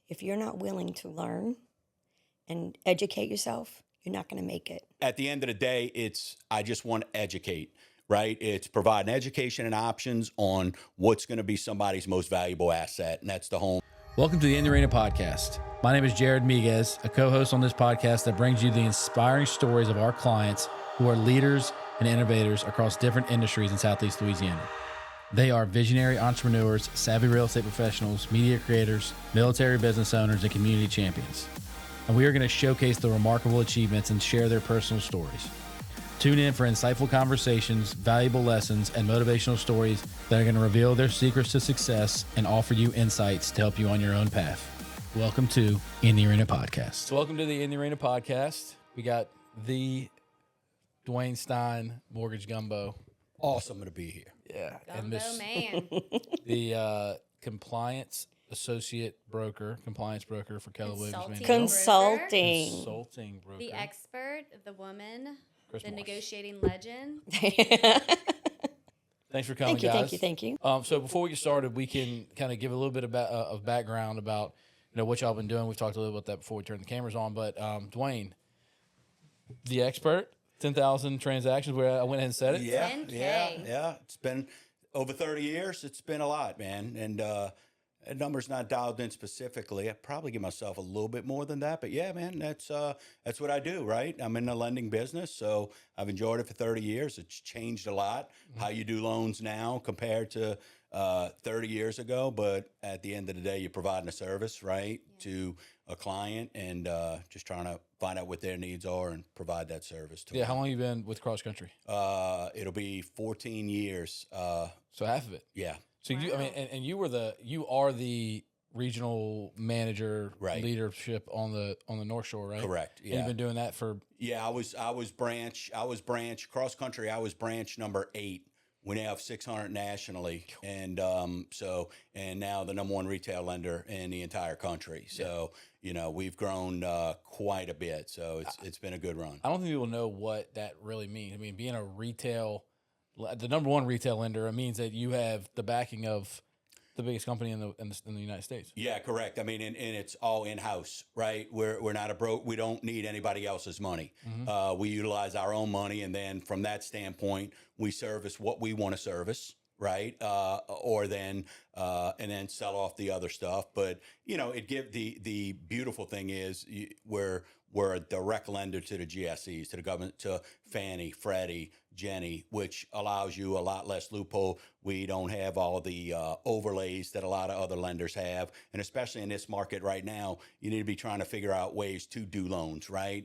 If you're not willing to learn and educate yourself, you're not going to make it. At the end of the day, I just want to educate, right? It's providing education and options on what's going to be somebody's most valuable asset, and that's the home. Welcome to the In the Arena podcast. My name is Jared Miguez, a co-host on this podcast that brings you the inspiring stories of our clients who are leaders and innovators across different industries in Southeast Louisiana. They are visionary entrepreneurs, savvy real estate professionals, media creators, military business owners, and community champions. And we are going to showcase the remarkable achievements and share their personal stories. Tune in for insightful conversations, valuable lessons, and motivational stories that are going to reveal their secrets to success and offer you insights to help you on your own path. Welcome to In the Arena podcast. So welcome to the In the Arena podcast. We got the Dwayne Stein mortgage gumbo. Awesome to be here. Yeah. Gumbo man. The compliance broker for Keller Williams. Consulting broker. The expert, the woman, Chris the Morse. negotiating legend. Thanks for coming, Thank you, guys. thank you. So before we get started, we can kind of give a little bit of background about what y'all been doing. We've talked a little about that before we turned the cameras on. But Dwayne, the expert, 10,000 transactions. Where I went ahead and said it. Yeah, 10K. yeah. It's been over 30 years. It's been a lot, man. And that number's not dialed in specifically. I probably give myself a little bit more than that. But yeah, man, that's what I do, right? I'm in the lending business, so I've enjoyed it for 30 years. It's changed a lot, how you do loans now compared to 30 years ago. But at the end of the day, you're providing a service, right, to a client and just trying to find out what their needs are and provide that service to them. How long have you been with Cross Country? It'll be 14 years. So half of it. Yeah. So you are the regional manager leadership on the North Shore, right? Correct. Yeah. And you've been doing that for. Yeah, I was branch Cross Country. I was branch number 8. We now have 600 nationally, and and now the number 1 retail lender in the entire country. So we've grown quite a bit. So it's been a good run. I don't think people know what that really means. I mean, being the number 1 retail lender, it means that you have the backing of the biggest company in the United States. Yeah, correct. I mean, and it's all in-house, right? We're not a broke. We don't need anybody else's money. Mm-hmm. We utilize our own money, and then from that standpoint, we service what we want to service, right? And then sell off the other stuff. But the beautiful thing is we're a direct lender to the GSEs, to the government, to Fannie, Freddie, Jenny, which allows you a lot less loophole. We don't have all the overlays that a lot of other lenders have. And especially in this market right now, you need to be trying to figure out ways to do loans, right?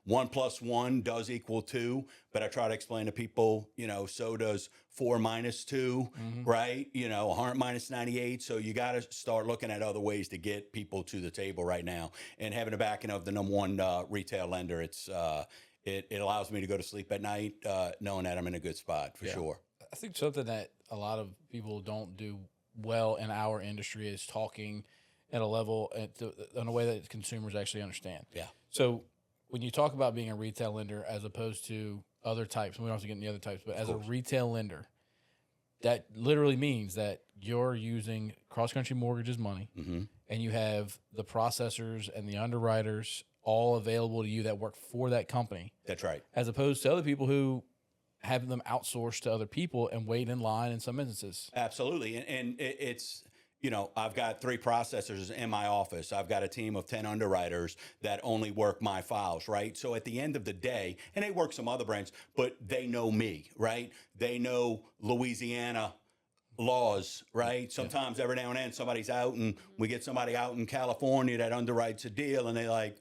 1 + 1 does equal 2, but I try to explain to people, so does 4 - 2, right? 100 - 98. So you got to start looking at other ways to get people to the table right now. And having the backing of the number 1 retail lender, it allows me to go to sleep at night knowing that I'm in a good spot for sure. I think something that a lot of people don't do well in our industry is talking at a level in a way that consumers actually understand. Yeah. So when you talk about being a retail lender as opposed to other types, we don't have to get into the other types, but as a retail lender, that literally means that you're using Cross Country Mortgage's money, and you have the processors and the underwriters all available to you that work for that company. That's right. As opposed to other people who have them outsourced to other people and wait in line in some instances. Absolutely. And it's, I've got 3 processors in my office. I've got a team of 10 underwriters that only work my files, right? So at the end of the day, and they work some other brands, but they know me, right? They know Louisiana laws, right? Sometimes every now and then somebody's out and we get somebody out in California that underwrites a deal and they like,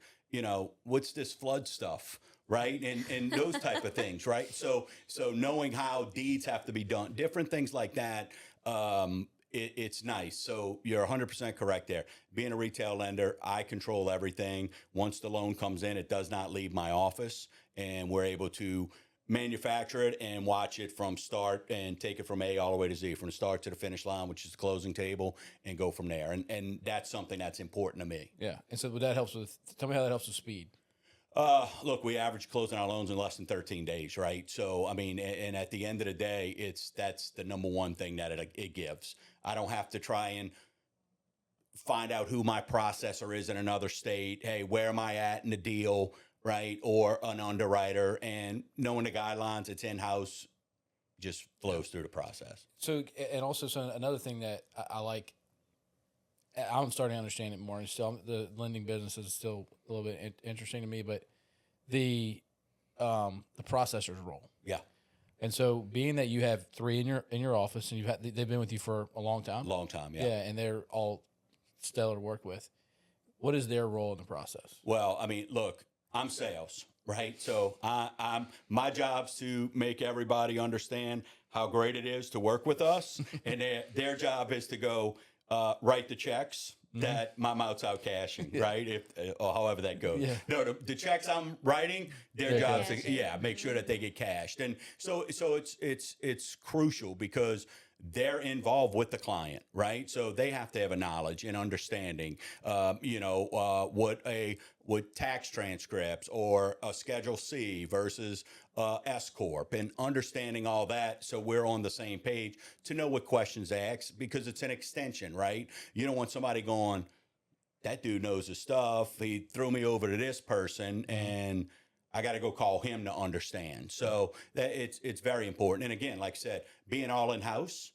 what's this flood stuff, right? And those type of things, right? So knowing how deeds have to be done, different things like that, it's nice. So you're 100% correct there. Being a retail lender, I control everything. Once the loan comes in, it does not leave my office, and we're able to manufacture it and watch it from start and take it from A all the way to Z, from the start to the finish line, which is the closing table, and go from there. And that's something that's important to me. Yeah. And so that helps tell me how that helps with speed. Look, we average closing our loans in less than 13 days, right? So, I mean, and at the end of the day, that's the number 1 thing that it gives. I don't have to try and find out who my processor is in another state. Hey, where am I at in the deal, right? Or an underwriter, and knowing the guidelines, it's in-house, just flows through the process. So, and also, so another thing that I like, I'm starting to understand it more, and still the lending business is still a little bit interesting to me, but the processor's role. Yeah. And so, being that you have 3 in your office, and they've been with you for a long time. Long time, yeah. Yeah, and they're all stellar to work with. What is their role in the process? Well, I mean, look, I'm sales, right? So I'm my job's to make everybody understand how great it is to work with us, and their job is to go write the checks that my mouth's out cashing, right? If or however that goes. Yeah. No, the checks I'm writing, their They're job's cashing. to make sure that they get cashed, and so it's crucial because they're involved with the client, right? So they have to have a knowledge and understanding, what tax transcripts or a Schedule C versus S corp, and understanding all that, so we're on the same page to know what questions to ask, because it's an extension, right? You don't want somebody going, that dude knows his stuff. He threw me over to this person, and I got to go call him to understand. So that it's very important. And again, like I said, being all in house,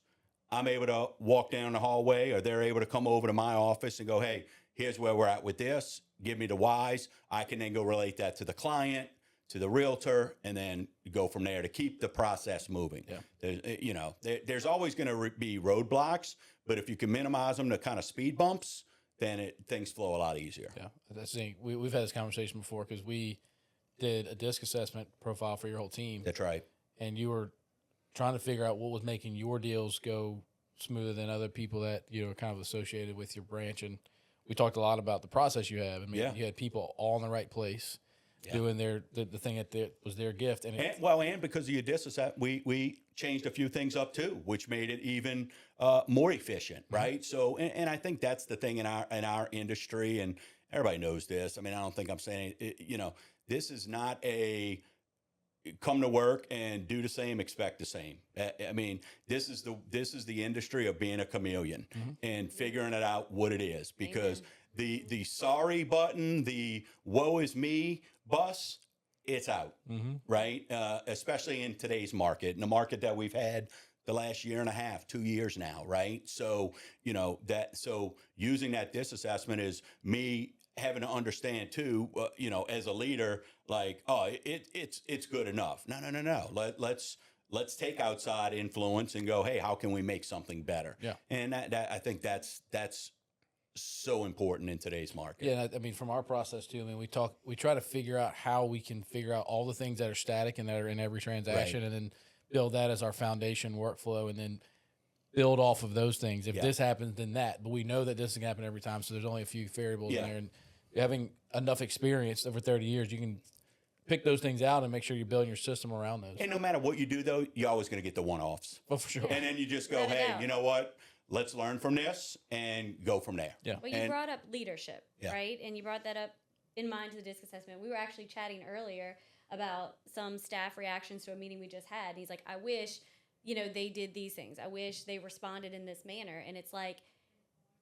I'm able to walk down the hallway, or they're able to come over to my office and go, hey, here's where we're at with this. Give me the whys. I can then go relate that to the client, to the realtor, and then go from there to keep the process moving. Yeah. There's always going to be roadblocks, but if you can minimize them to kind of speed bumps, then things flow a lot easier. Yeah, that's the thing. We've had this conversation before, because we did a disc assessment profile for your whole team. That's right. And you were trying to figure out what was making your deals go smoother than other people that, are kind of associated with your branch. And we talked a lot about the process you have. I mean, you had people all in the right place doing the thing that was their gift. And because of your disc assessment, we changed a few things up too, which made it even more efficient, right? So, and I think that's the thing in our industry, and everybody knows this. I mean, I don't think I'm saying this is not a come to work and do the same, expect the same. I mean, this is the industry of being a chameleon and figuring it out what it is, because the sorry button, the woe is me bus, it's out, right? Especially in today's market, in the market that we've had the last year and a half, 2 years now, right? So, so using that disc assessment is me having to understand too, as a leader, like, oh, it's good enough. No. Let's take outside influence and go, hey, how can we make something better? Yeah. And that I think that's so important in today's market. Yeah, I mean, from our process too, I mean, we try to figure out how we can figure out all the things that are static and that are in every transaction, and then build that as our foundation workflow, and then build off of those things. If this happens, then that. But we know that this can happen every time, so there's only a few variables in there. And having enough experience over 30 years, you can pick those things out and make sure you're building your system around those. And no matter what you do, though, you're always going to get the one-offs. Oh, for sure. And then you just go, hey, you know what? Let's learn from this and go from there. Yeah. Well, you brought up leadership, right? And you brought that up in mind to the disc assessment. We were actually chatting earlier about some staff reactions to a meeting we just had. And he's like, I wish, they did these things. I wish they responded in this manner. And it's like,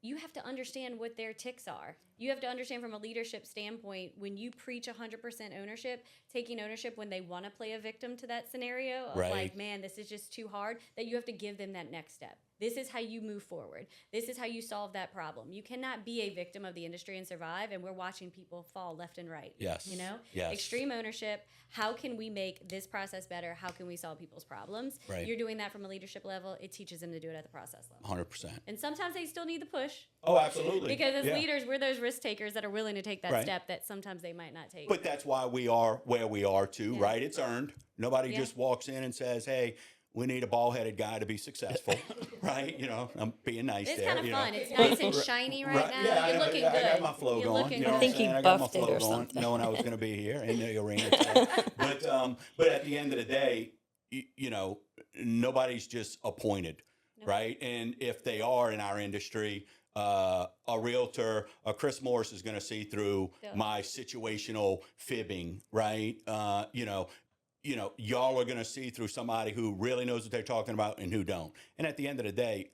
you have to understand what their ticks are. You have to understand from a leadership standpoint, when you preach 100% ownership, taking ownership when they want to play a victim to that scenario of like, man, this is just too hard, that you have to give them that next step. This is how you move forward. This is how you solve that problem. You cannot be a victim of the industry and survive, and we're watching people fall left and right. Yes. Yes. Extreme ownership. How can we make this process better? How can we solve people's problems? Right. You're doing that from a leadership level. It teaches them to do it at the process level. 100%. And sometimes they still need the push. Oh, absolutely. Because as leaders, we're those risk takers that are willing to take that step that sometimes they might not take. But that's why we are where we are too, right? It's earned. Nobody just walks in and says, hey, we need a ball-headed guy to be successful, right? I'm being nice it's there. It's kind of fun. It's nice and shiny right now. Yeah, You're looking good. I got my flow You're going. looking You know I think what I'm he saying? I got my buffed it flow or going, something. knowing I was going to be here in the arena today. But at the end of the day, nobody's just appointed, right? And if they are in our industry, a realtor, Chris Morris is going to see through my situational fibbing, right? Y'all are going to see through somebody who really knows what they're talking about and who don't. And at the end of the day,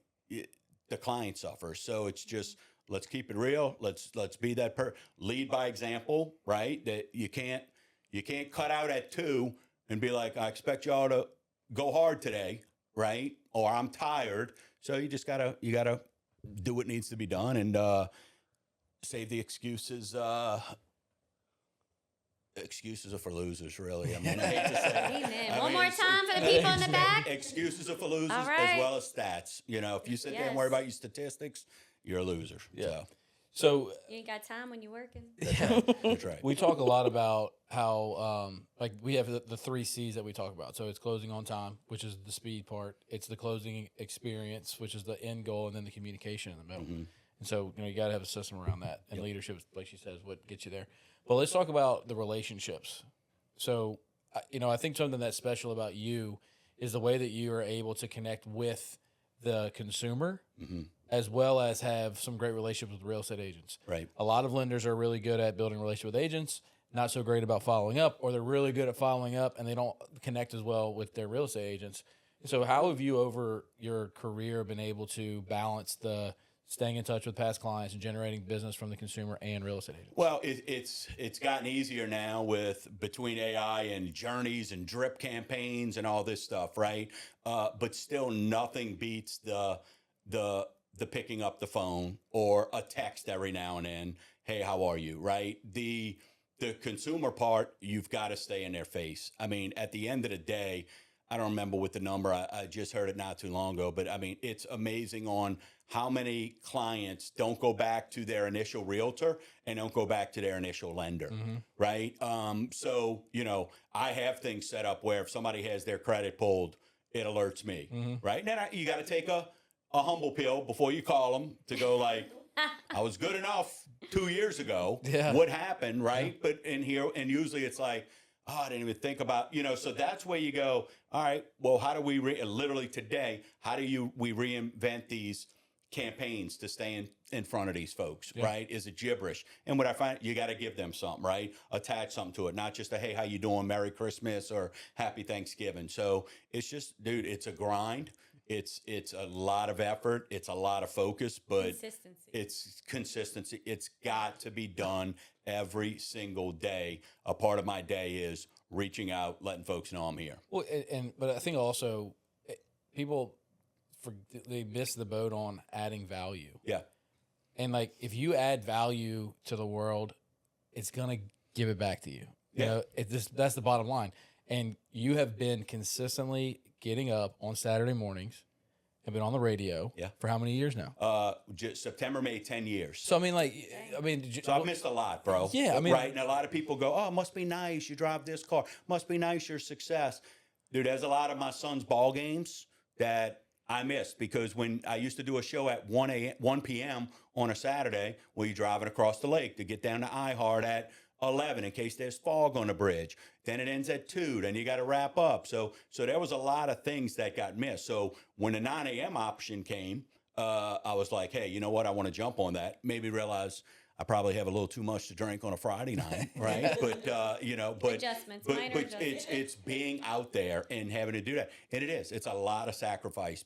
the client suffers. So it's just let's keep it real. Let's be that lead by example, right? That you can't cut out at 2 and be like, I expect y'all to go hard today, right? Or I'm tired. So you just gotta do what needs to be done and save the excuses. Excuses are for losers, really. I mean, I hate to say it. Amen. One more time for the people in the back. Excuses are for losers All right. as well as stats. You know, if you sit there and worry about your statistics, you're a loser. Yeah. So You ain't got time when you're working. that's right. we talk a lot about how, like, we have the 3 C's that we talk about. So it's closing on time, which is the speed part. It's the closing experience, which is the end goal, and then the communication in the middle. Mm-hmm. And so, you got to have a system around that. And leadership, like she says, what gets you there. But let's talk about the relationships. So, I think something that's special about you is the way that you are able to connect with the consumer, as well as have some great relationships with real estate agents. Right. A lot of lenders are really good at building a relationship with agents, not so great about following up, or they're really good at following up and they don't connect as well with their real estate agents. So how have you over your career been able to balance the staying in touch with past clients and generating business from the consumer and real estate agents? Well, it's gotten easier now with between AI and journeys and drip campaigns and all this stuff, right? But still, nothing beats the picking up the phone or a text every now and then. Hey, how are you? Right? The consumer part, you've got to stay in their face. I mean, at the end of the day, I don't remember what the number. I just heard it not too long ago, but I mean, it's amazing on how many clients don't go back to their initial realtor and don't go back to their initial lender, right? So, I have things set up where if somebody has their credit pulled, it alerts me, right? And then you got to take a humble pill before you call them to go like, I was good enough 2 years ago. Yeah. What happened, right? But in here, and usually it's like, oh, I didn't even think about, so that's where you go, all right, well, how do we, literally today, how do we reinvent these campaigns to stay in front of these folks, right? Is it gibberish? And what I find, you got to give them something, right? Attach something to it, not just a, hey, how you doing? Merry Christmas or Happy Thanksgiving. So it's just, dude, it's a grind. It's a lot of effort. It's a lot of focus, but it's consistency. It's got to be done every single day. A part of my day is reaching out, letting folks know I'm here. Well, but I think also people they miss the boat on adding value. Yeah. And like, if you add value to the world, it's gonna give it back to you. Yeah. That's the bottom line. And you have been consistently getting up on Saturday mornings, have been on the radio for how many years now? September made 10 years. So So I've missed a lot, bro. Yeah, right. And a lot of people go, "Oh, it must be nice. You drive this car. Must be nice. Your success, dude." There's a lot of my son's ball games that I missed because when I used to do a show at 1 p.m. on a Saturday, where you're driving across the lake to get down to iHeart at 11 in case there's fog on the bridge. Then it ends at 2. Then you got to wrap up. So there was a lot of things that got missed. So when the 9 a.m. option came, I was like, hey, you know what? I want to jump on that. Maybe realize I probably have a little too much to drink on a Friday night, right? But Adjustments, minor adjustments. it's being out there and having to do that, and it's a lot of sacrifice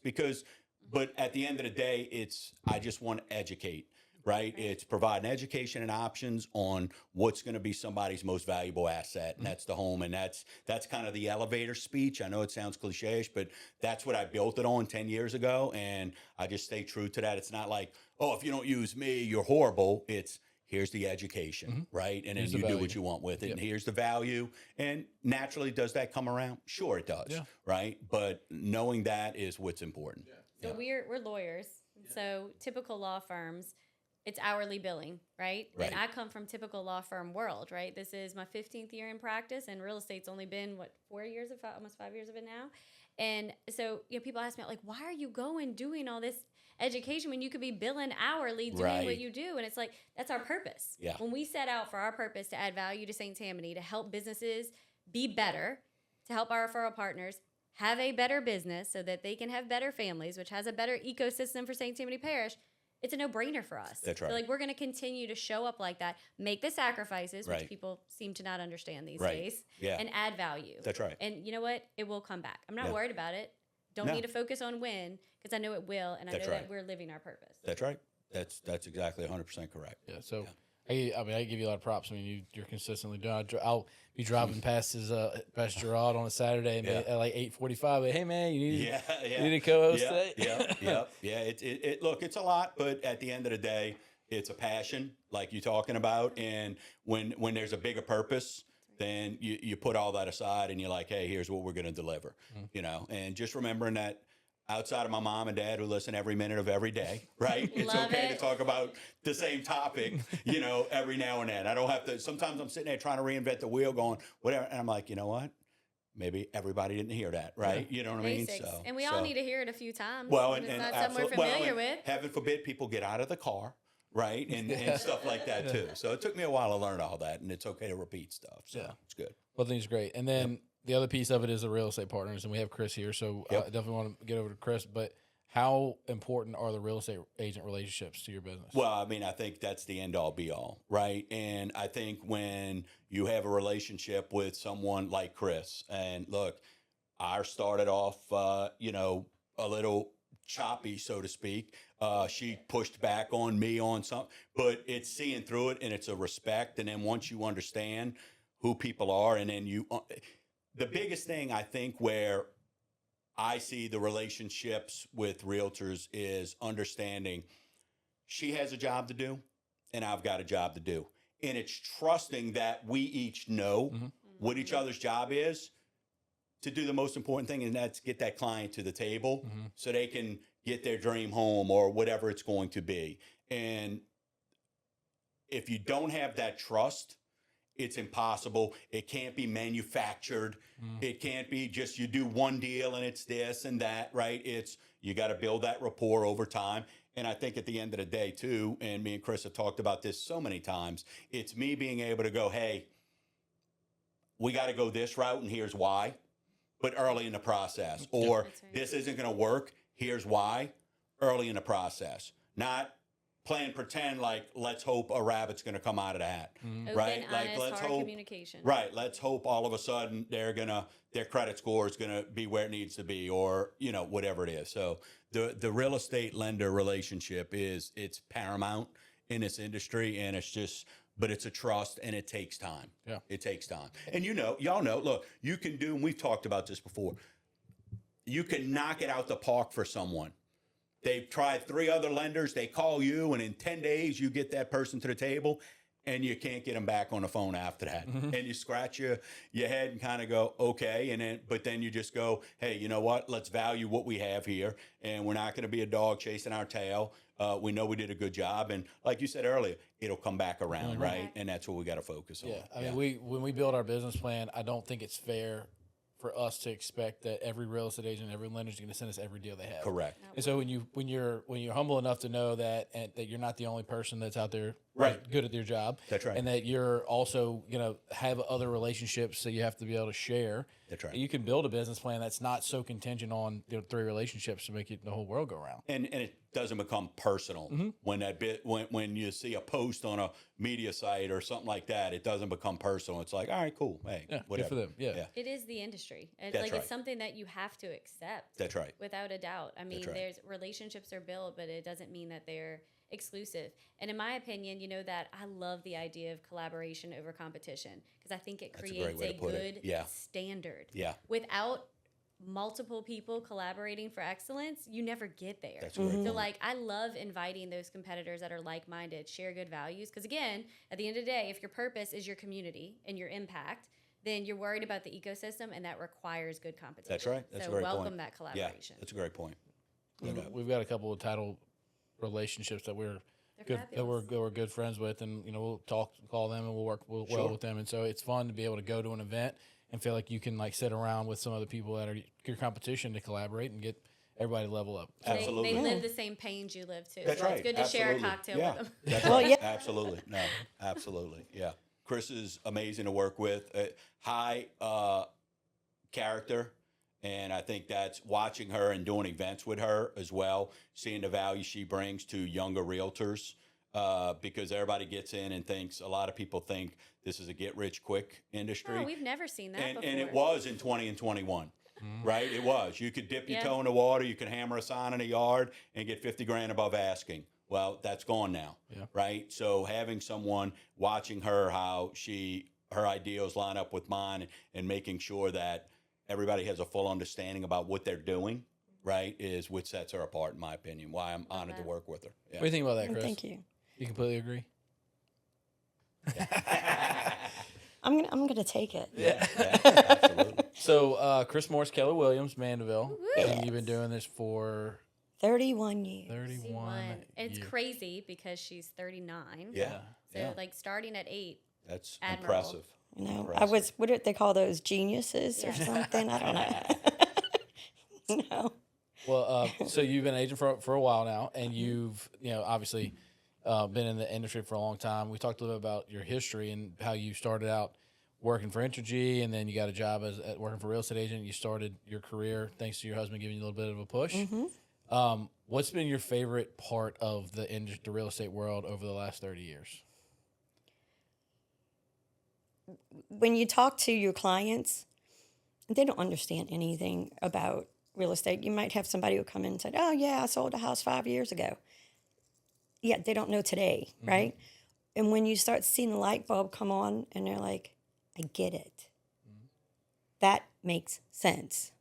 but at the end of the day, I just want to educate. Right? It's providing education and options on what's going to be somebody's most valuable asset, and that's the home. And that's kind of the elevator speech. I know it sounds cliche-ish, but that's what I built it on 10 years ago, and I just stay true to that. It's not like, oh, if you don't use me, you're horrible. It's here's the education, right? And then you do what you want with it, and here's the value. And naturally, does that come around? Sure, it does, right? But knowing that is what's important. Yeah. So we're lawyers. So typical law firms, it's hourly billing, right? Right. And I come from typical law firm world, right? This is my 15th year in practice, and real estate's only been, almost 5 years of it now. And so, people ask me, like, why are you doing all this education when you could be billing hourly doing what you do? And it's like, that's our purpose. Yeah. When we set out for our purpose to add value to St. Tammany, to help businesses be better, to help our referral partners have a better business so that they can have better families, which has a better ecosystem for St. Tammany Parish, it's a no-brainer for us. That's right. So, we're going to continue to show up like that, make the sacrifices, which people seem to not understand these days, and add value. That's right. And you know what? It will come back. I'm not worried about it. Don't need to focus on when, because I know it will, and I know that we're living our purpose. That's right. That's exactly 100% correct. Yeah. So I give you a lot of props. I mean, you're consistently doing. I'll be driving past past Gerard on a Saturday and at like 8:45. Like, hey man, you need a co-host today. Yeah. Look, it's a lot, but at the end of the day, it's a passion, like you're talking about. And when there's a bigger purpose, then you put all that aside and you're like, hey, here's what we're going to deliver, and just remembering that outside of my mom and dad who listen every minute of every day, right? It's okay to talk about the same topic, every now and then. I don't have to, sometimes I'm sitting there trying to reinvent the wheel going, whatever. And I'm like, you know what? Maybe everybody didn't hear that, right? You know what Basics. I mean? And we all need to hear it a few times. Well, and it's and not something we're familiar with. Heaven forbid people get out of the car, right? And stuff like that too. So it took me a while to learn all that, and it's okay to repeat stuff. So it's good. Well, I think it's great. And then the other piece of it is the real estate partners, and we have Chris here, so I definitely want to get over to Chris. But how important are the real estate agent relationships to your business? Well, I mean, I think that's the end all be all, right? And I think when you have a relationship with someone like Chris, and look, ours started off, a little choppy, so to speak. She pushed back on me on something, but it's seeing through it, and it's a respect. And then once you understand who people are, and then the biggest thing I think where I see the relationships with realtors is understanding she has a job to do and I've got a job to do. And it's trusting that we each know what each other's job is to do the most important thing, and that's get that client to the table so they can get their dream home or whatever it's going to be. And if you don't have that trust, it's impossible. It can't be manufactured. It can't be just you do one deal and it's this and that, right? It's you got to build that rapport over time. And I think at the end of the day too, and me and Chris have talked about this so many times, it's me being able to go, hey, we got to go this route and here's why, but early in the process. Or this isn't going to work, here's why, early in the process. Not playing pretend like let's hope a rabbit's going to come out of the hat, right? Open, like honest, let's hard hope, communication. right? Let's hope all of a sudden their credit score is going to be where it needs to be, or whatever it is. So the real estate lender relationship it's paramount in this industry, and but it's a trust, and it takes time. Yeah, it takes time, and y'all know. Look, you can do, and we've talked about this before. You can knock it out the park for someone. They've tried 3 other lenders. They call you, and in 10 days, you get that person to the table, and you can't get them back on the phone after that. And you scratch your head and kind of go, okay. But then you just go, hey, you know what? Let's value what we have here, and we're not going to be a dog chasing our tail. We know we did a good job, and like you said earlier, it'll come back around, right? And that's what we got to focus on. Yeah, I mean, when we build our business plan, I don't think it's fair for us to expect that every real estate agent, every lender is going to send us every deal they have. Correct. And so when you're humble enough to know that that you're not the only person that's out there good at their job, that's right, and that you're also have other relationships, so you have to be able to share. That's right. You can build a business plan that's not so contingent on 3 relationships to make the whole world go around. And it doesn't become personal when you see a post on a media site or something like that. It doesn't become personal. It's like, all right, cool, hey, whatever. Good for them. Yeah. It is the industry. It's it's something that you have to accept. That's right. Without a doubt. I mean, there's relationships are built, but it doesn't mean that they're exclusive. And in my opinion, that I love the idea of collaboration over competition, because I think it creates a good standard. Yeah. Without multiple people collaborating for excellence, you never get there. That's great. So I love inviting those competitors that are like-minded, share good values, because again, at the end of the day, if your purpose is your community and your impact, then you're worried about the ecosystem, and that requires good competition. That's right. That's so a great welcome point. that collaboration. Yeah, that's a great point. We've got a couple of title relationships that we're good friends with, and we'll call them, and we'll work well with them. And so it's fun to be able to go to an event and feel like you can sit around with some other people that are your competition to collaborate and get everybody to level up. So Absolutely. They live the same pains you live too. That's so right. It's good to share a cocktail with them. That's right. Absolutely. No, absolutely. Yeah. Chris is amazing to work with. High character. And I think that's watching her and doing events with her as well, seeing the value she brings to younger realtors, because everybody gets in and thinks, a lot of people think this is a get-rich-quick industry. Oh, we've never seen that before. And it was in 20 and 21, right? It was. You could dip your toe in the water, you could hammer a sign in a yard and get $50,000 above asking. Well, that's gone now, Yeah. right? So having someone watching her, how her ideals line up with mine, and making sure that everybody has a full understanding about what they're doing, right, is what sets her apart, in my opinion. Why I'm honored to work with her. Yeah. What do you think about that, And Chris? thank you. You completely agree? I'm gonna take it. Yeah, absolutely. So, Chris Morris, Keller Williams, Mandeville. Woo-woo. And you've been doing this for 31 years. 31 It's years. crazy because she's 39. Yeah, So yeah. like starting at 8. That's Admirable. impressive. You know, I Impressive. was, what do they call those, geniuses or Yeah. something? I don't know. No. Well, so you've been an agent for a while now, and you've, obviously been in the industry for a long time. We talked a little bit about your history and how you started out working for Entergy, and then you got a job as working for a real estate agent. You started your career thanks to your husband giving you a little bit of a push. What's been your favorite part of the real estate world over the last 30 years? When you talk to your clients, they don't understand anything about real estate. You might have somebody who come in and say, "Oh yeah, I sold a house 5 years ago." Yeah, they don't know today, right? And when you start seeing the light bulb come on, and they're like, "I get it," that makes sense.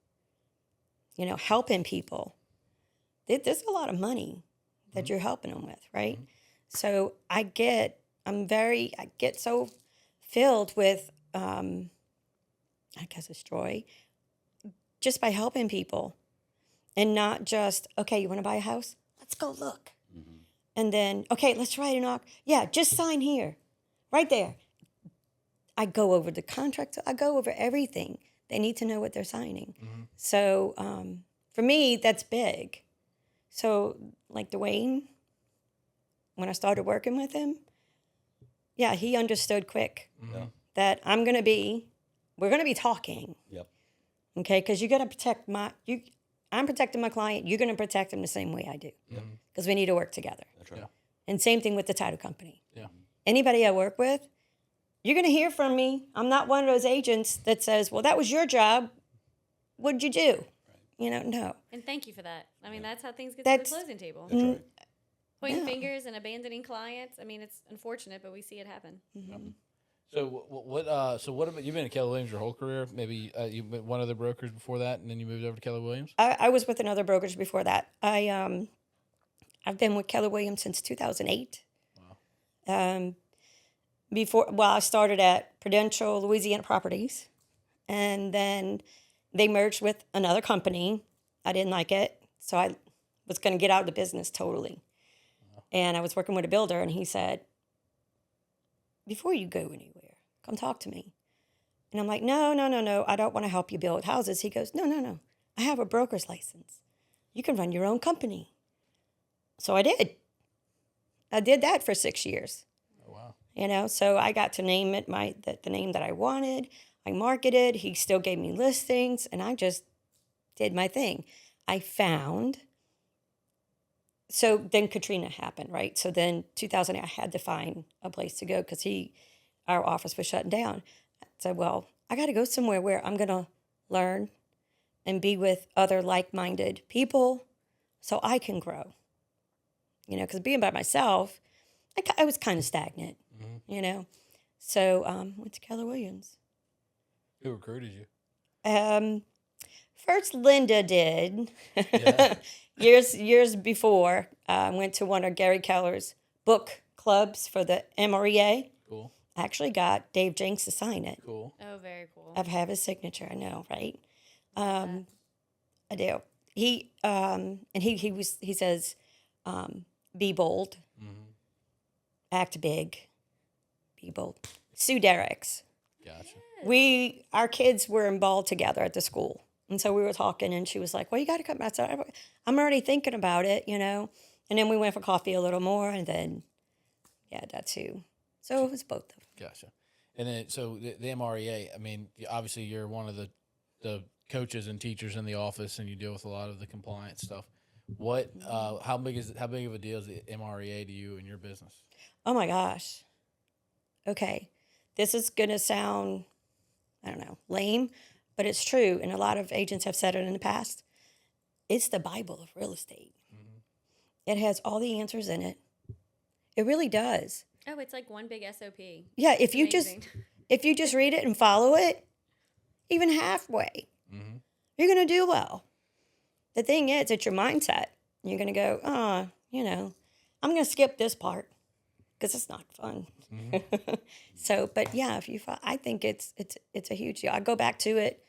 You know, helping people. There's a lot of money that you're helping them with, right? So I get so filled with, I guess it's joy, just by helping people, and not just, okay, you want to buy a house? Let's go look. And then, okay, let's write an offer. Yeah, just sign here, right there. I go over the contract. I go over everything. They need to know what they're signing. So for me, that's big. So like Dwayne, when I started working with him, yeah, he understood quick that we're going to be talking. Yep. Okay, because you got to protect I'm protecting my client. You're going to protect him the same way I do. Because we need to work together. That's right. And same thing with the title company. Yeah. Anybody I work with, you're going to hear from me. I'm not one of those agents that says, "Well, that was your job. What'd you do?" You know, no. And thank you for that. I mean, that's how things get That's- to the closing table. That's right. Pointing Yeah. fingers and abandoning clients. I mean, it's unfortunate, but we see it happen. So what about, you've been at Keller Williams your whole career? Maybe you've been one of the brokers before that, and then you moved over to Keller Williams? I was with another brokerage before that. I've been with Keller Williams since 2008. Wow. I started at Prudential Louisiana Properties, and then they merged with another company. I didn't like it, so I was going to get out of the business totally. And I was working with a builder, and he said, "Before you go anywhere, come talk to me." And I'm like, no, I don't want to help you build houses. He goes, no, I have a broker's license. You can run your own company. So I did. I did that for 6 years. Oh, wow. You know, so I got to name it the name that I wanted. I marketed. He still gave me listings, and I just did my thing. So then Katrina happened, right? So then 2008, I had to find a place to go because our office was shutting down. I said, well, I got to go somewhere where I'm going to learn and be with other like-minded people so I can grow. You know, because being by myself, I was kind of stagnant, you know. So went to Keller Williams. Who recruited you? First, Linda did. Yeah. years before, I went to one of Gary Keller's book clubs for the MREA. Cool. I actually got Dave Jenks to sign it. Cool. Oh, very cool. I have his signature. I know, right? I do. He says, be bold, act big, be bold. Sue Derricks. Gotcha. Our kids were involved together at the school. And so we were talking, and she was like, well, you got to come. I said, I'm already thinking about it, you know. And then we went for coffee a little more, and then, yeah, that's who. So it was both of them. Gotcha. And then, so the MREA, I mean, obviously you're one of the coaches and teachers in the office, and you deal with a lot of the compliance stuff. How big of a deal is the MREA to you and your business? Oh, my gosh. Okay. This is going to sound, I don't know, lame, but it's true. And a lot of agents have said it in the past. It's the Bible of real estate. It has all the answers in it. It really does. Oh, it's like one big SOP. Yeah, It's amazing. if you just read it and follow it, even halfway, you're going to do well. The thing is, it's your mindset. You're going to go, I'm going to skip this part because it's not fun. So, but yeah, I think it's a huge deal. I go back to it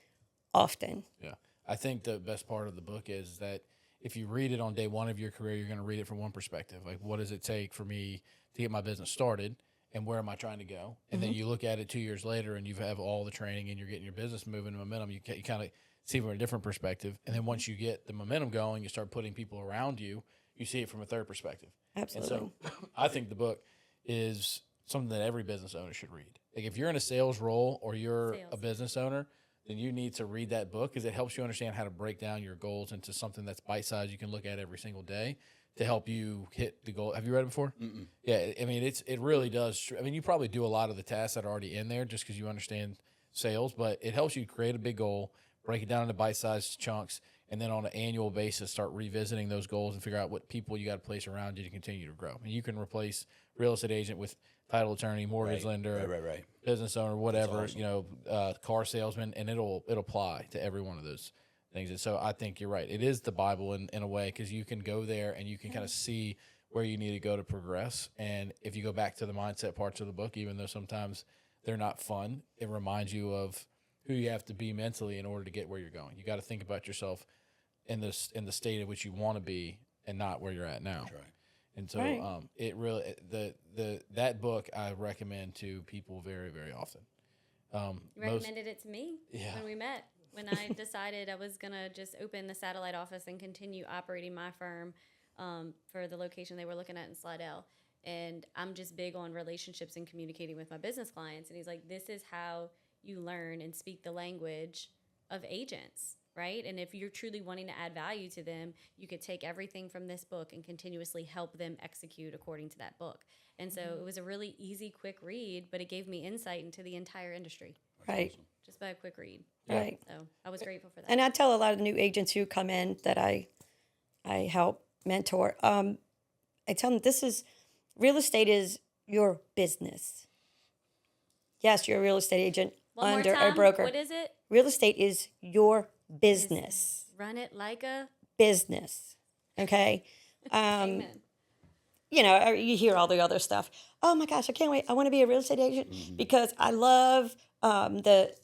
often. Yeah. I think the best part of the book is that if you read it on day one of your career, you're going to read it from one perspective. Like, what does it take for me to get my business started, and where am I trying to go? And then you look at it 2 years later, and you have all the training, and you're getting your business moving, momentum. You kind of see from a different perspective. And then once you get the momentum going, you start putting people around you. You see it from a third perspective. Absolutely. And so, I think the book is something that every business owner should read. Like, if you're in a sales role or you're a business owner, then you need to read that book because it helps you understand how to break down your goals into something that's bite-sized you can look at every single day to help you hit the goal. Have you read it before? Mm-mm. Yeah, I mean, it really does. I mean, you probably do a lot of the tasks that are already in there just because you understand sales, but it helps you create a big goal, break it down into bite-sized chunks, and then on an annual basis start revisiting those goals and figure out what people you got to place around you to continue to grow. And you can replace real estate agent with title attorney, mortgage lender, Right. business owner, whatever, awesome. car salesman, and it'll apply to every one of those things. And so I think you're right. It is the Bible in a way because you can go there and you can kind of see where you need to go to progress. And if you go back to the mindset parts of the book, even though sometimes they're not fun, it reminds you of who you have to be mentally in order to get where you're going. You got to think about yourself in the state in which you want to be and not where you're at now. That's right. And so Right. it really that book I recommend to people very, very often. You recommended it to me when we met. When I decided I was going to just open the satellite office and continue operating my firm for the location they were looking at in Slidell. And I'm just big on relationships and communicating with my business clients. And he's like, this is how you learn and speak the language of agents, right? And if you're truly wanting to add value to them, you could take everything from this book and continuously help them execute according to that book. And so it was a really easy, quick read, but it gave me insight into the entire industry. Right. Just by a quick read. Right. So I was grateful for that. And I tell a lot of the new agents who come in that I help mentor, I tell them real estate is your business. Yes, you're a real estate agent One more under time, a broker. what is it? Real estate is your business. Run it like a Business. Okay? amen. You hear all the other stuff. Oh my gosh, I can't wait. I want to be a real estate agent because I love the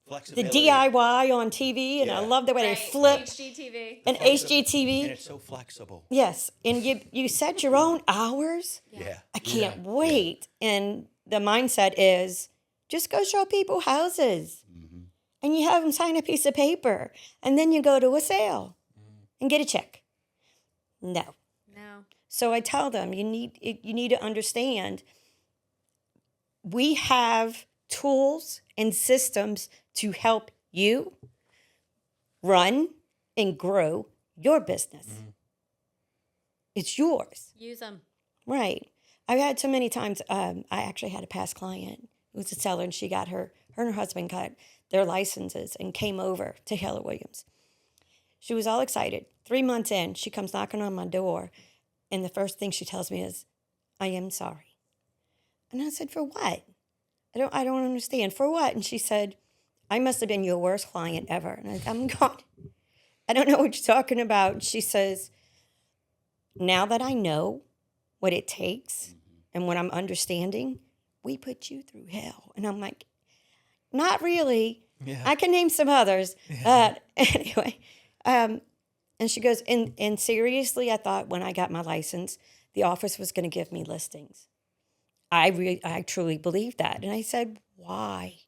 Flexibility. DIY on TV, and I Yeah. love the way Right, they flip HGTV. and HGTV. And it's so flexible. Yes, and you set your own hours. Yeah. I can't wait. And the mindset is just go show people houses, and you have them sign a piece of paper, and then you go to a sale and get a check. No. No. So I tell them you need to understand we have tools and systems to help you run and grow your business. It's yours. Use them. Right. I've had so many times, I actually had a past client who was a seller, and she got her and her husband got their licenses and came over to Keller Williams. She was all excited. 3 months in, she comes knocking on my door, and the first thing she tells me is, I am sorry. And I said, for what? I don't understand. For what? And she said, I must have been your worst client ever. And I said, I'm God. I don't know what you're talking about. And she says, now that I know what it takes and what I'm understanding, we put you through hell. And I'm like, not really. Yeah. I can name some others. Anyway, and she goes, and seriously, I thought when I got my license, the office was going to give me listings. I truly believed that. And I said, why?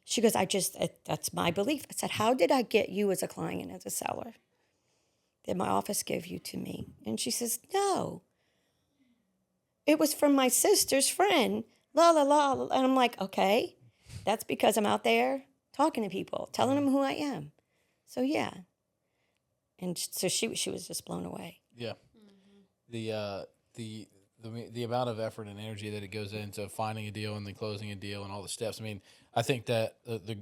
She goes, that's my belief. I said, how did I get you as a client, as a seller? Did my office give you to me? And she says, no. It was from my sister's friend, la, la, la. And I'm like, okay, that's because I'm out there talking to people, telling them who I am. So, yeah. And so she was just blown away. Yeah. The amount of effort and energy that it goes into finding a deal and then closing a deal and all the steps. I mean, I think that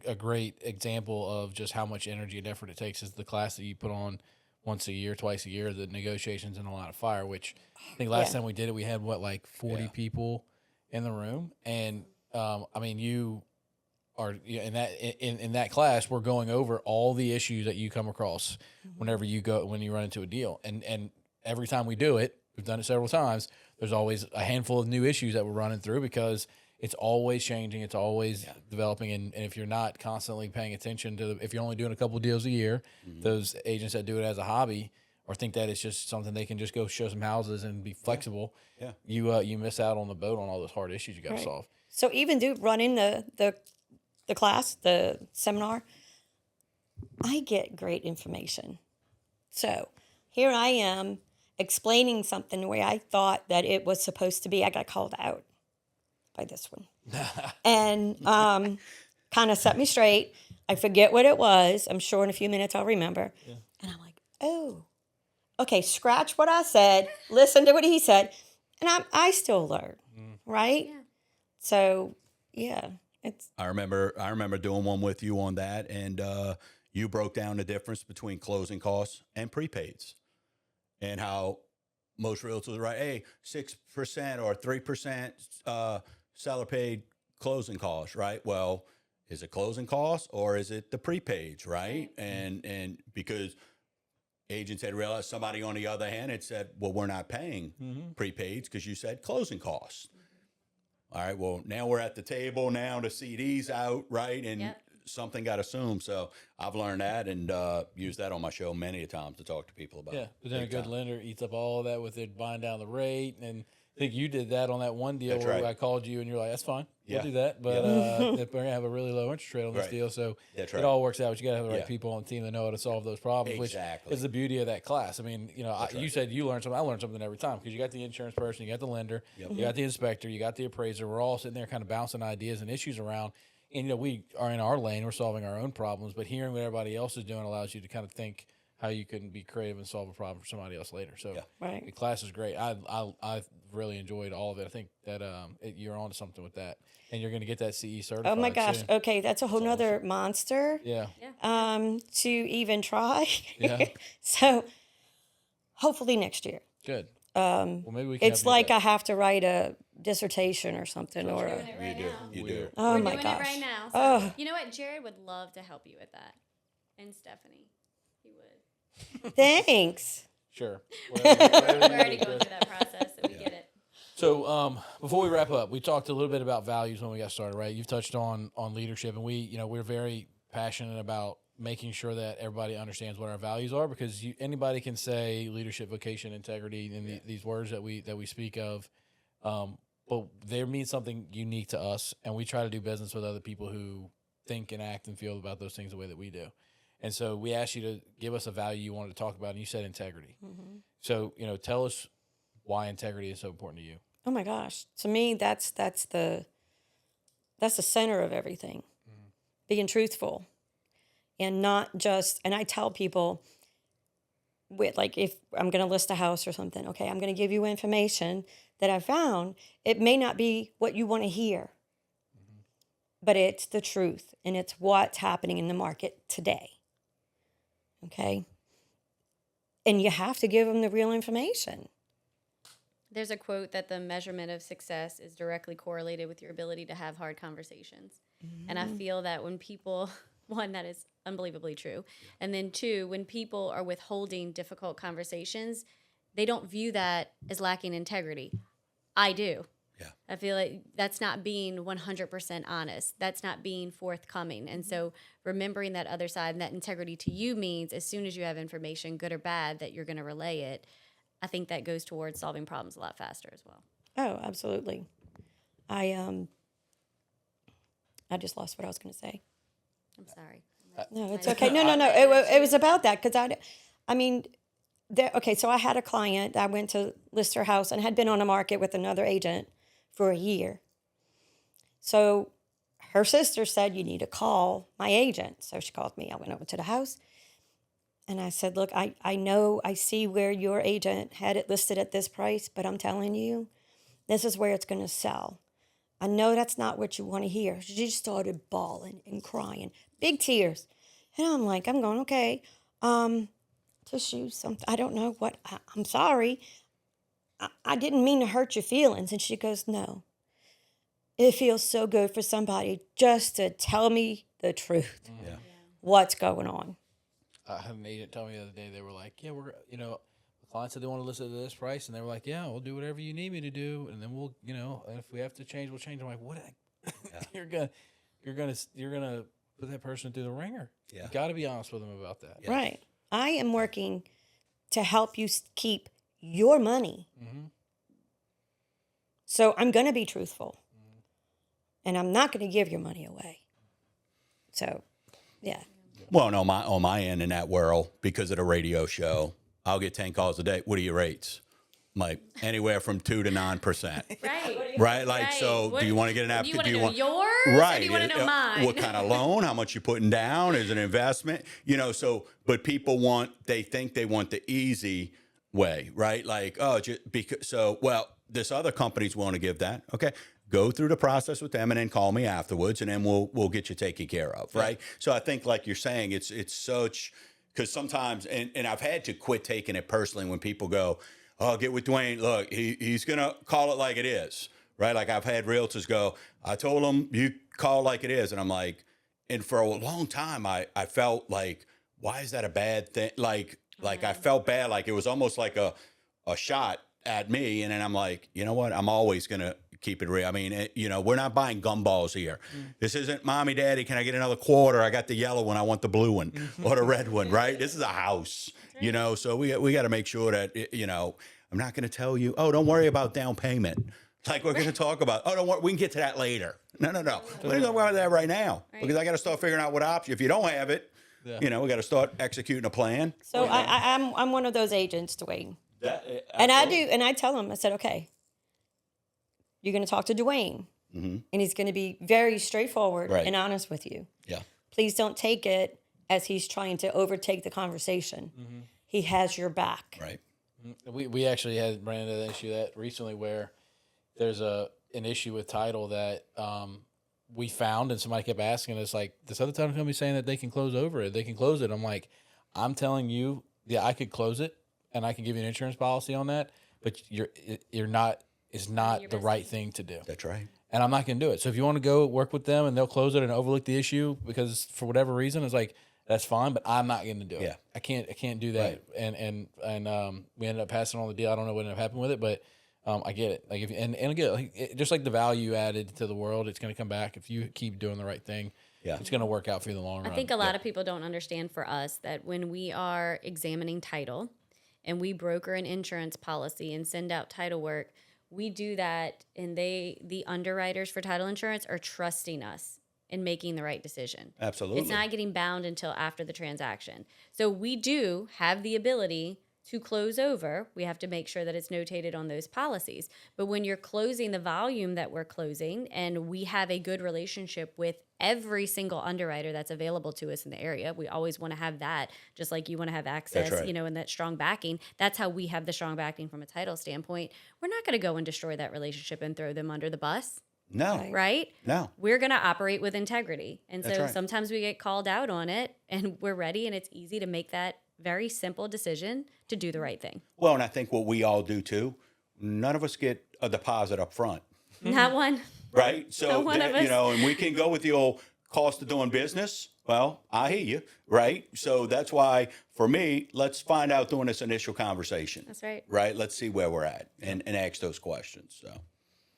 a great example of just how much energy and effort it takes is the class that you put on once a year, twice a year, the negotiations and a lot of fire, which I think last time we did it, we had like 40 people in the room. And, I mean, you are in that class, we're going over all the issues that you come across when you run into a deal. And every time we do it, we've done it several times, there's always a handful of new issues that we're running through because it's always changing. It's always developing. And if you're not constantly paying attention if you're only doing a couple of deals a year, those agents that do it as a hobby or think that it's just something they can just go show some houses and be flexible, you miss out on the boat on all those hard issues you got to solve. So even running the class, the seminar, I get great information. So here I am explaining something the way I thought that it was supposed to be. I got called out by this one. And kind of set me straight. I forget what it was. I'm sure in a few minutes I'll remember. Yeah. And I'm like, oh, okay, scratch what I said, listen to what he said, and I still learn, right? Yeah. So, yeah. I remember doing one with you on that, and you broke down the difference between closing costs and prepaids and how most realtors are right, hey, 6% or 3% seller paid closing costs, right? Well, is it closing costs or is it the prepaids, right? And because agents had realized, somebody on the other hand had said, well, we're not paying prepaids because you said closing costs. All right, well, now we're at the table now, the CD's out, right? And something got assumed. So I've learned that and used that on my show many a times to talk to people about. Yeah, but then a good lender eats up all of that with it buying down the rate. And I think you did that on that one deal where I called you and you're like, that's fine, we'll do that. But we're going to have a really low interest rate on this deal. So it all works out. But you got to have the right people on the team that know how to solve those problems, which is the beauty of that class. I mean, you said you learned something. I learned something every time because you got the insurance person, you got the lender, you got the inspector, you got the appraiser. We're all sitting there kind of bouncing ideas and issues around. And, we are in our lane. We're solving our own problems. But hearing what everybody else is doing allows you to kind of think how you can be creative and solve a problem for somebody else later. So the class is great. I really enjoyed all of it. I think that you're on to something with that. And you're going to get that CE certified. Oh, my gosh. Soon. Okay, that's a whole nother monster to even try. So hopefully next year. Good. Well, maybe we can. It's like I have to write a dissertation or something. We're doing it right now. You do. Oh, We're my doing gosh. it right now. So, you know what? Jared would love to help you with that. And Stephanie. He would. Thanks. Sure. We're already going through that process, so we get it. So before we wrap up, we talked a little bit about values when we got started, right? You've touched on leadership, and we're very passionate about making sure that everybody understands what our values are, because anybody can say leadership, vocation, integrity, and these words that we speak of, but they mean something unique to us, and we try to do business with other people who think and act and feel about those things the way that we do. And so we asked you to give us a value you wanted to talk about, and you said integrity. Mm-hmm. So, tell us why integrity is so important to you. Oh my gosh. To me, that's the center of everything. Mm-hmm. Being truthful and not just, and I tell people if I'm going to list a house or something, okay, I'm going to give you information that I found. It may not be what you want to hear, but it's the truth and it's what's happening in the market today. Okay. And you have to give them the real information. There's a quote that the measurement of success is directly correlated with your ability to have hard conversations. Mm-hmm. And I feel that when people, one, that is unbelievably true. And then two, when people are withholding difficult conversations, they don't view that as lacking integrity. I do. Yeah. I feel like that's not being 100% honest. That's not being forthcoming. And so remembering that other side and that integrity to you means as soon as you have information, good or bad, that you're going to relay it. I think that goes towards solving problems a lot faster as well. Oh, absolutely. I just lost what I was going to say. I'm sorry. No, it's okay. No. It was about that because okay, so I had a client. I went to list her house and had been on the market with another agent for a year. So her sister said, you need to call my agent. So she called me. I went over to the house. And I said, look, I know, I see where your agent had it listed at this price, but I'm telling you, this is where it's going to sell. I know that's not what you want to hear. She just started bawling and crying, big tears. And I'm going, okay, tell tissue, something. I don't know what. I'm sorry. I didn't mean to hurt your feelings. And she goes, no. It feels so good for somebody just to tell me the truth. Yeah. What's going on? I had an agent tell me the other day, they were like, yeah, the client said they want to listen to this price, and they were like, yeah, we'll do whatever you need me to do, and then we'll, and if we have to change, we'll change. I'm like, what? You're gonna put that person through the ringer. Yeah. You got to be honest with them about that. Yeah. Right. I am working to help you keep your money. Mm-hmm. So I'm going to be truthful. And I'm not going to give your money away. So, yeah. Well, no, on my end in that world, because of the radio show, I'll get 10 calls a day. What are your rates? Like anywhere from 2 to 9%. Right. Right? Like, Right. so do you want to get an app? Do you want do to you know want yours? right? Or do you want to know mine? What kind of loan? How much you putting down? Is it an investment? So, but people they think they want the easy way, right? Like, this other company's willing to give that. Okay. Go through the process with them and then call me afterwards, and then we'll get you taken care of, right? So I think, like you're saying, it's such, because sometimes, and I've had to quit taking it personally when people go, oh, get with Dwayne. Look, he's gonna call it like it is, right? Like I've had realtors go, I told him you call it like it is, and I'm like, and for a long time I felt like, why is that a bad thing? Like I felt bad, like it was almost like a shot at me, and then I'm like, you know what? I'm always gonna keep it real. I mean, we're not buying gumballs here. This isn't, mommy, daddy, can I get another quarter? I got the yellow one. I want the blue one or the red one, right? This is a house, so we got to make sure that, I'm not going to tell you, oh, don't worry about down payment. Like we're going to talk about, oh, don't worry, we can get to that later. No. We're going to talk about that right now because I got to start figuring out what option. If you don't have it, we got to start executing a plan. So I'm one of those agents, Dwayne. And I tell him, I said, okay, you're going to talk to Dwayne, and he's going to be very straightforward and honest with you. Yeah. Please don't take it as he's trying to overtake the conversation. He has your back. Right. We actually had ran into that issue that recently where there's an issue with title that we found, and somebody kept asking us, like, this other title company saying that they can close over it. They can close it. I'm like, I'm telling you, yeah, I could close it, and I can give you an insurance policy on that, but you're not. Is not the right thing to do. That's right. And I'm not going to do it. So if you want to go work with them and they'll close it and overlook the issue because for whatever reason, it's like, that's fine, but I'm not going to do it. Yeah. I can't do that. Right. And we ended up passing on the deal. I don't know what ended up happening with it, but I get it. Like and again, just like the value added to the world, it's going to come back if you keep doing the right thing. Yeah. It's going to work out for you in the long run. I think a lot of people don't understand for us that when we are examining title and we broker an insurance policy and send out title work, we do that, and the underwriters for title insurance are trusting us in making the right decision. Absolutely. It's not getting bound until after the transaction. So we do have the ability to close over. We have to make sure that it's notated on those policies. But when you're closing the volume that we're closing, and we have a good relationship with every single underwriter that's available to us in the area, we always want to have that, just like you want to have access, and that strong backing. That's how we have the strong backing from a title standpoint. We're not going to go and destroy that relationship and throw them under the bus. No. Right? No. We're going to operate with integrity. And so right. sometimes we get called out on it, and we're ready, and it's easy to make that very simple decision to do the right thing. Well, and I think what we all do too, none of us get a deposit up front. Not one. Right? So, Not one of us. And we can go with the old cost of doing business. Well, I hear you, right? So that's why, for me, let's find out during this initial conversation. That's right. Right? Let's see where we're at and ask those questions. So,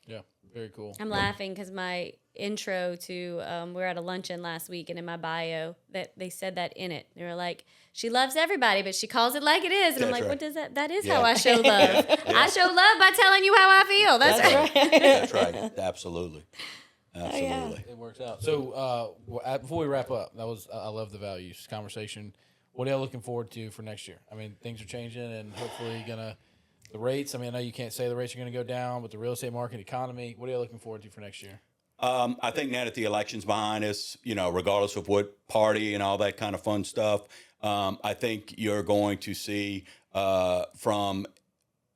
yeah, very cool. I'm laughing because my intro to, we were at a luncheon last week, and in my bio, that they said that in it. They were like, she loves everybody, but she calls it like it is. And I'm like, what does that? That is how I show love. I show love by telling you how I feel. That's right. That's right. Absolutely. Absolutely. It works out. So before we wrap up, I love the values conversation. What are you looking forward to for next year? I mean, things are changing, and hopefully the rates. I mean, I know you can't say the rates are going to go down, but the real estate market, economy. What are you looking forward to for next year? I think now that the election's behind us, regardless of what party and all that kind of fun stuff, I think you're going to see from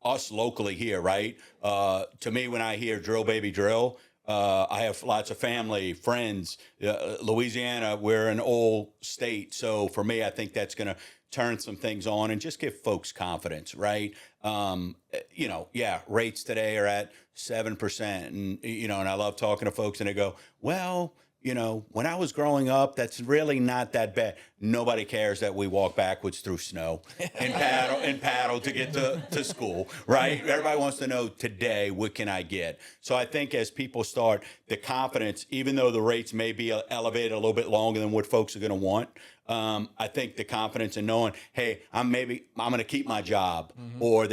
us locally here, right? To me, when I hear drill, baby, drill, I have lots of family, friends. Louisiana, we're an old state. So for me, I think that's going to turn some things on and just give folks confidence, right? Rates today are at 7%. And, and I love talking to folks and they go, well, when I was growing up, that's really not that bad. Nobody cares that we walk backwards through snow and paddle to get to school, right? Everybody wants to know today, what can I get? So I think as people start, the confidence, even though the rates may be elevated a little bit longer than what folks are going to want, I think the confidence in knowing, hey, I'm going to keep my job, or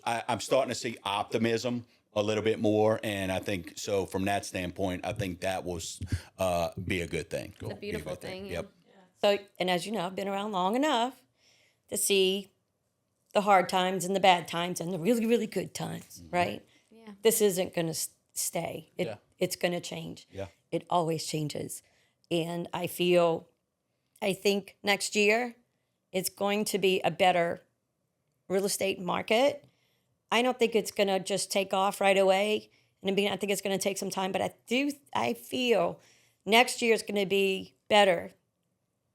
I'm starting to see optimism a little bit more, and I think so. From that standpoint, I think that will be a good thing. It's a beautiful thing. Yep. So, and as you know, I've been around long enough to see the hard times and the bad times and the really, really good times, right? Yeah. This isn't going to stay. It's going to change. Yeah. It always changes. And I think next year it's going to be a better real estate market. I don't think it's going to just take off right away. And I think it's going to take some time, but I feel next year is going to be better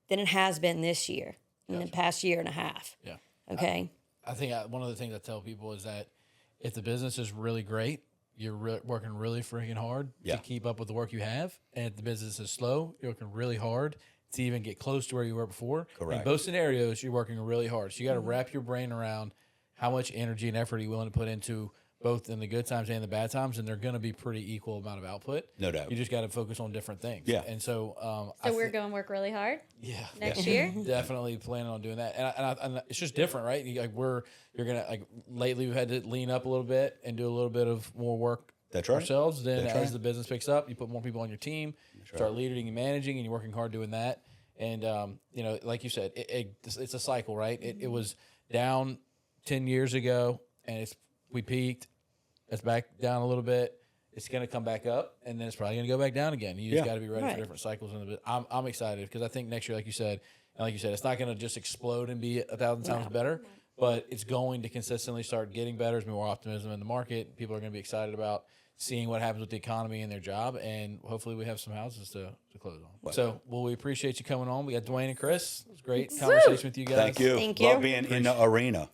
than it has been this year, in the past year and a half. Yeah. Okay. I think one of the things I tell people is that if the business is really great, you're working really freaking hard to keep up with the work you have. And if the business is slow, you're working really hard to even get close to where you were before. Correct. In both scenarios, you're working really hard. So you got to wrap your brain around how much energy and effort are you willing to put into both in the good times and the bad times, and they're going to be pretty equal amount of output. No doubt. You just got to focus on different things. Yeah. And so, We're going to work really hard. Yeah. Next year. Definitely planning on doing that, and it's just different, right? You're gonna lately we've had to lean up a little bit and do a little bit of more work. That's right. Ourselves. Then That's as right. the business picks up, you put more people on your team, start leading and managing, and you're working hard doing that. And like you said, it's a cycle, right? It was down 10 years ago, and we peaked. It's back down a little bit. It's going to come back up, and then it's probably going to go back down again. You just got to be ready for different cycles. I'm excited because I think next year, like you said, it's not going to just explode and be 1,000 times better, but it's going to consistently start getting better. There's more optimism in the market. People are going to be excited about seeing what happens with the economy and their job, and hopefully we have some houses to close on. So, we appreciate you coming on. We got Dwayne and Chris. It was a great conversation with you guys. Thank you. Thank you. Love being in the arena.